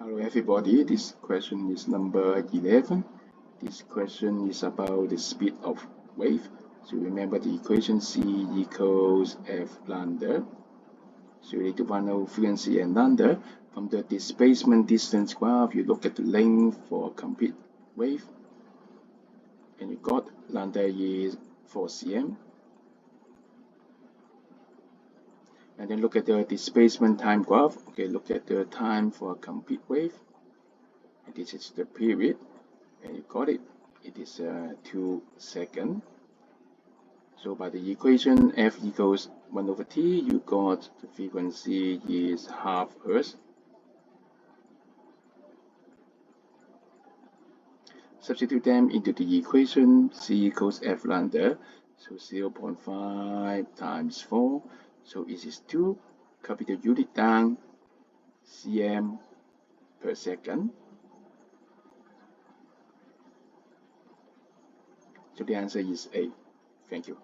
Hello everybody, this question is number 11. This question is about the speed of wave. So remember the equation C equals F lambda. So you need to find out frequency and lambda. From the displacement distance graph, you look at the length for a complete wave. And you got lambda is 4 cm. And then look at the displacement time graph. Okay, look at the time for a complete wave. And this is the period. And you got it. It is 2 seconds. So by the equation F equals 1 over T, you got the frequency is half Hertz. Substitute them into the equation C equals F lambda. So 0.5 times 4. So it is 2. Copy the unit down, cm per second. So the answer is A. Thank you.